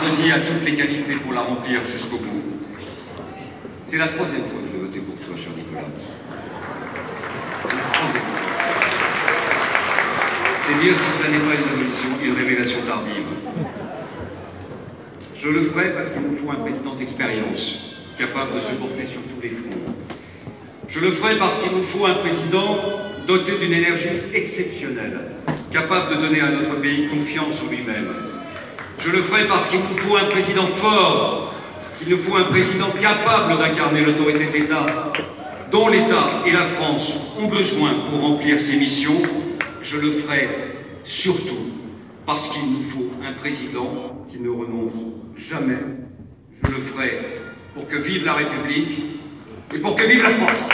Sarkozy a toutes les qualités pour la remplir jusqu'au bout. C'est la troisième fois que je vais voter pour toi, cher Nicolas. C'est dire si ça n'est pas une révélation tardive. Je le ferai parce qu'il nous faut un président d'expérience, capable de se porter sur tous les fronts. Je le ferai parce qu'il nous faut un président doté d'une énergie exceptionnelle, capable de donner à notre pays confiance en lui-même. Je le ferai parce qu'il nous faut un président fort, qu'il nous faut un président capable d'incarner l'autorité de l'État, dont l'État et la France ont besoin pour remplir ses missions. Je le ferai surtout parce qu'il nous faut un président qui ne renonce jamais. Je le ferai pour que vive la République et pour que vive la France.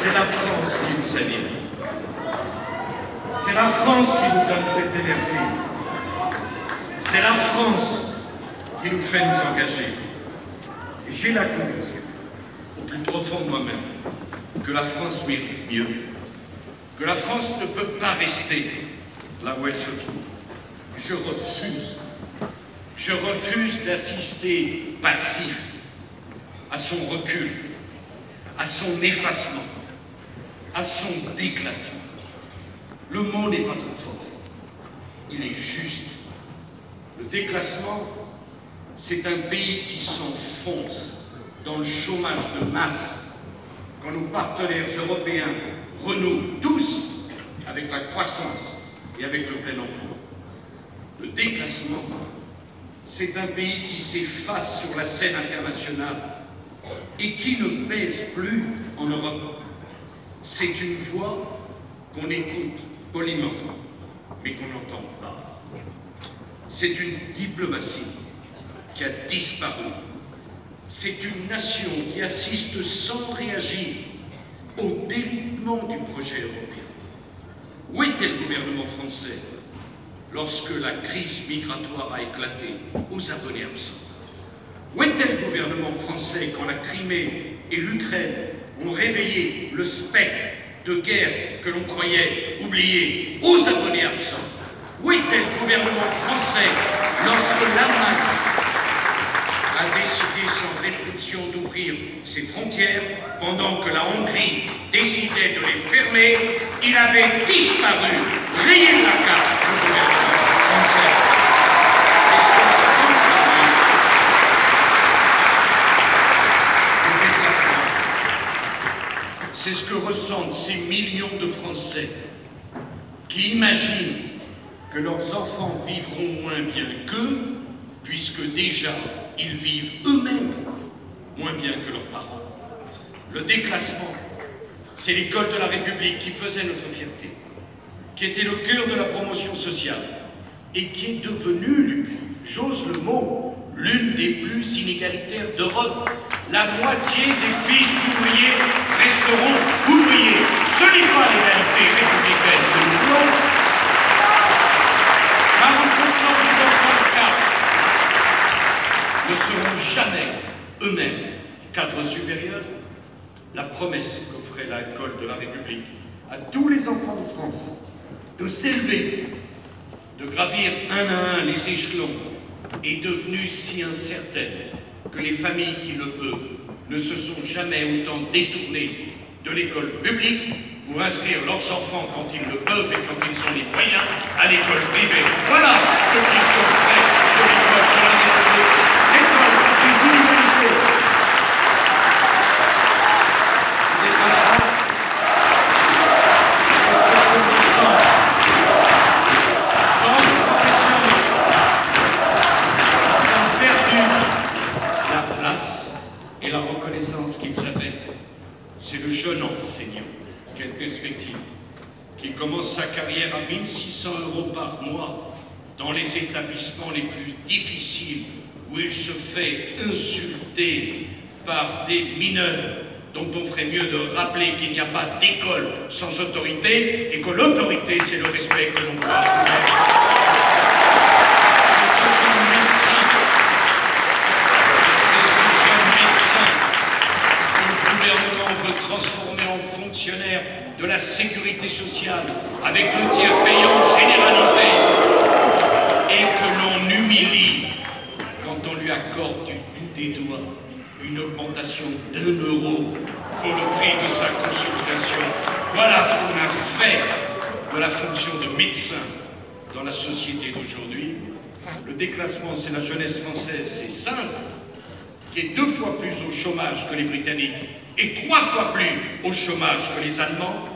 C'est la France qui nous anime. C'est la France qui nous donne cette énergie. C'est la France qui nous fait nous engager. Et j'ai la conviction, au plus profond de moi-même, que la France mérite mieux. Que la France ne peut pas rester là où elle se trouve. Je refuse d'assister passif à son recul, à son effacement, à son déclassement. Le mot n'est pas trop fort, il est juste. Le déclassement, c'est un pays qui s'enfonce dans le chômage de masse quand nos partenaires européens renouent tous avec la croissance et avec le plein emploi. Le déclassement, c'est un pays qui s'efface sur la scène internationale et qui ne pèse plus en Europe. C'est une voix qu'on écoute poliment, mais qu'on n'entend pas. C'est une diplomatie qui a disparu. C'est une nation qui assiste sans réagir au déritement du projet européen. Où était le gouvernement français lorsque la crise migratoire a éclaté aux abonnés absents? Où était le gouvernement français quand la Crimée et l'Ukraine ont réveillé le spectre de guerre que l'on croyait oublié aux abonnés absents? Où était le gouvernement français lorsque l'Allemagne a décidé sans réflexion d'ouvrir ses frontières pendant que la Hongrie décidait de les fermer? Il avait disparu, rayé de la carte, le gouvernement français. Et c'est ce que ressentent ces millions de Français qui imaginent que leurs enfants vivront moins bien qu'eux, puisque déjà ils vivent eux-mêmes moins bien que leurs parents. Le déclassement, c'est l'école de la République qui faisait notre fierté, qui était le cœur de la promotion sociale et qui est devenue, j'ose le mot, l'une des plus inégalitaire d'Europe. La moitié des fils d'ouvriers resteront ouvriers. Ce n'est pas les réalités républicaines que nous voulons. 40% des enfants de cadres ne seront jamais eux-mêmes cadres supérieurs. La promesse qu'offrait l'école de la République à tous les enfants de France de s'élever, de gravir un à un les échelons est devenue si incertaine que les familles qui le peuvent ne se sont jamais autant détournées de l'école publique pour inscrire leurs enfants quand ils le peuvent et quand ils ont les moyens à l'école privée. Voilà ce qu'ils ont fait de l'école de la République, l'école des inégalités. Et la reconnaissance qu'ils avaient, c'est le jeune enseignant, quelle perspective, qui commence sa carrière à 1 600 € par mois dans les établissements les plus difficiles où il se fait insulter par des mineurs dont on ferait mieux de rappeler qu'il n'y a pas d'école sans autorité et que l'autorité c'est le respect que l'on doit. Transformé en fonctionnaire de la sécurité sociale avec le tiers payant généralisé et que l'on humilie quand on lui accorde du bout des doigts une augmentation d'1 € pour le prix de sa consultation. Voilà ce qu'on a fait de la fonction de médecin dans la société d'aujourd'hui. Le déclassement, c'est la jeunesse française, c'est simple, qui est 2 fois plus au chômage que les Britanniques et 3 fois plus au chômage que les Allemands.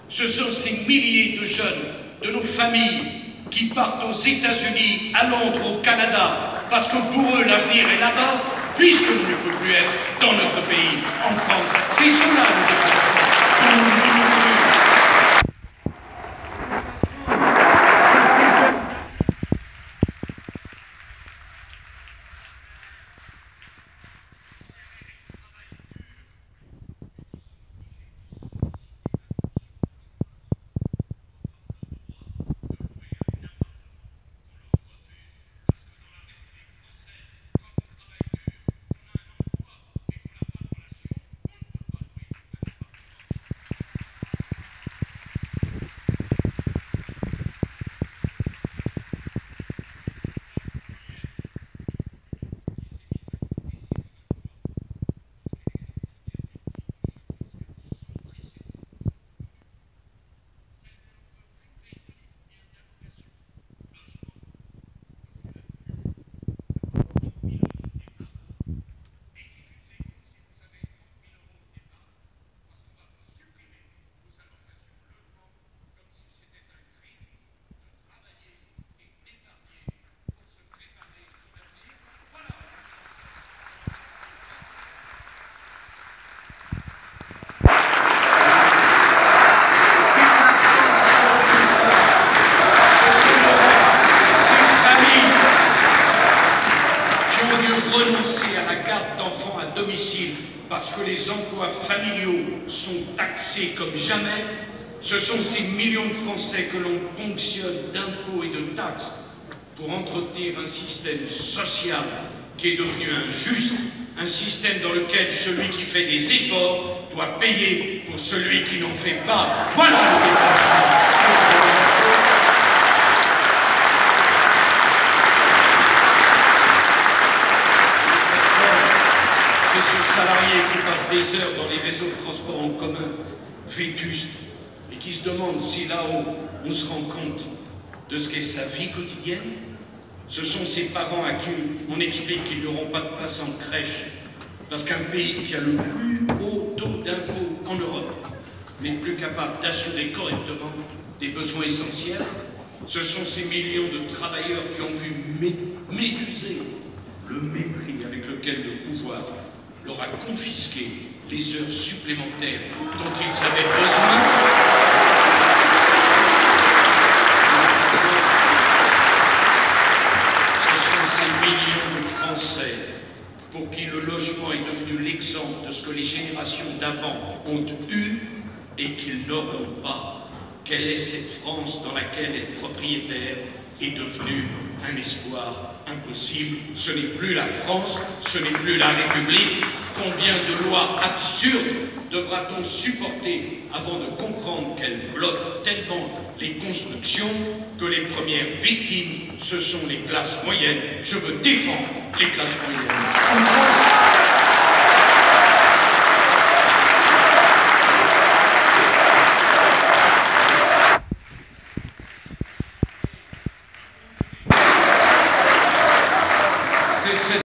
Ce sont ces milliers de jeunes de nos familles qui partent aux États-Unis, à Londres, au Canada, parce que pour eux l'avenir est là-bas, puisque nous ne pouvons plus être dans notre pays, en France. C'est cela le déplacement. Parce que les emplois familiaux sont taxés comme jamais, ce sont ces millions de Français que l'on ponctionne d'impôts et de taxes pour entretenir un système social qui est devenu injuste, un système dans lequel celui qui fait des efforts doit payer pour celui qui n'en fait pas. Voilà le déplacement. Salariés qui passent des heures dans les réseaux de transport en commun vétustes et qui se demandent si là-haut on se rend compte de ce qu'est sa vie quotidienne. Ce sont ces parents à qui on explique qu'ils n'auront pas de place en crèche parce qu'un pays qui a le plus haut taux d'impôt en Europe n'est plus capable d'assurer correctement des besoins essentiels. Ce sont ces millions de travailleurs qui ont vu méduser le mépris avec lequel le pouvoir leur a confisqué les heures supplémentaires dont ils avaient besoin. Ce sont ces millions de Français pour qui le logement est devenu l'exemple de ce que les générations d'avant ont eu et qu'ils n'auront pas. Quelle est cette France dans laquelle être propriétaire est devenu un espoir impossible? Ce n'est plus la France, ce n'est plus la République. Combien de lois absurdes devra-t-on supporter avant de comprendre qu'elles bloquent tellement les constructions que les premières victimes, ce sont les classes moyennes? Je veux défendre les classes moyennes.